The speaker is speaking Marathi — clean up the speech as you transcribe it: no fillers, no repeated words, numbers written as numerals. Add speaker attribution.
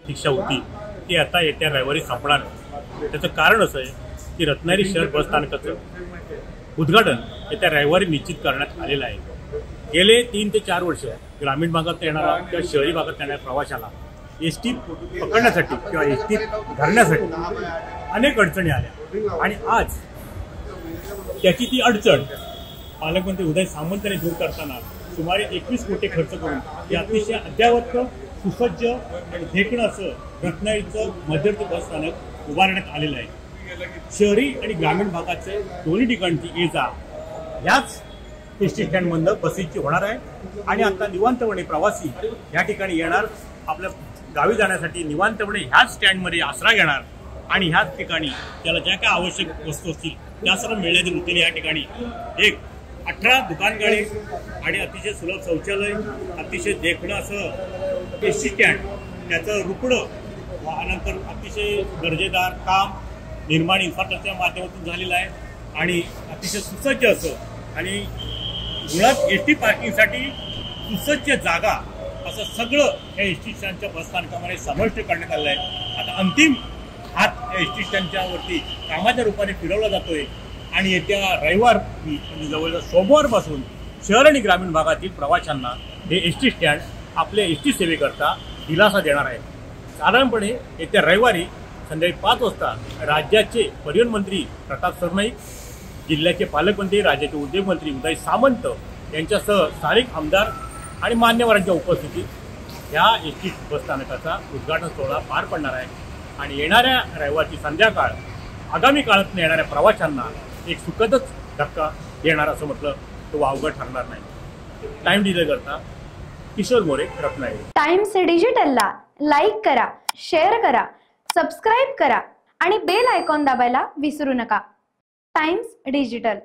Speaker 1: प्रतीक्षा होती ती आता येत्या रविवारी संपणार आहे। त्याचं कारण असं आहे की रत्नागिरी शहर बसस्थानकाचं उद्घाटन येत्या रविवारी निश्चित करण्यात आलेलं आहे। गेले 3 ते 4 वर्ष ग्रामीण भागात येणारा किंवा शहरी भागात येणाऱ्या प्रवाशाला एसटी पकडण्यासाठी किंवा एसटी धरण्यासाठी अनेक अडचणी आल्या आणि आज त्याची ती अडचण पालकमंत्री उदय सामंत यांनी दूर करताना सुमारे 21 कोटी खर्च करून हे अतिशय अद्ययावत सुसज्ज आणि देखणं असं रत्नागिरीचं मध्यवर्ती बसस्थानक उभारण्यात आलेलं आहे। शहरी आणि ग्रामीण भागाचे दोन्ही ठिकाणची ये जा ह्याच एसटी स्टँडमधनं बसेसची होणार आहे आणि आता निवांतपणे प्रवासी या ठिकाणी येणार, आपल्या गावी जाण्यासाठी निवांतपणे ह्याच स्टँडमध्ये आसरा घेणार आणि ह्याच ठिकाणी त्याला ज्या काय आवश्यक वस्तू असतील त्या सर्व मिळण्याच्या वृत्तीने या ठिकाणी एक 18 दुकानगाडी आणि अतिशय सुलभ शौचालय, अतिशय देखणं असं एसटी स्टँड, त्याचं रुपडं नंतर अतिशय दर्जेदार काम निर्माण इन्फ्रास्ट्रक्चरच्या माध्यमातून झालेलं आहे आणि अतिशय सुसज्ज असं आणि मुळात एसटी पार्किंगसाठी सुसज्ज जागा असं सगळं या एसटी स्टँडच्या बसस्थानकामध्ये समाविष्ट करण्यात आलेलं आहे। आता अंतिम हात या एसटी स्टँडच्या वरती कामाच्या रूपाने फिरवला जातोय आणि येत्या रविवार म्हणजे जवळजवळ सोमवारपासून शहर आणि ग्रामीण भागातील प्रवाशांना हे एसटी स्टँड आपल्या एसटी सेवेकरता दिलासा देणार आहे। साधारणपणे येत्या रविवारी संध्याकाळी 5 वाजता राज्याचे परिवहन मंत्री प्रताप सरनाईक, जिल्ह्याचे पालकमंत्री, राज्याचे उद्योगमंत्री उदय सामंत यांच्यासह स्थानिक आमदार आणि मान्यवरांच्या उपस्थितीत या एसटी बसस्थानकाचा उद्घाटन सोहळा पार पडणार आहे आणि येणाऱ्या रविवारची संध्याकाळ आगामी काळात येणाऱ्या प्रवाशांना एक सुखदच धक्का देणार असं म्हटलं तो अवघड ठरणार नाही। टाइम डिजिटल करता किशोर मोरे, रत्नागिरी।
Speaker 2: टाइम्स डिजिटलला लाईक करा, शेअर करा, सबस्क्राईब करा आणि बेल आयकॉन दाबायला विसरू नका। Times digital.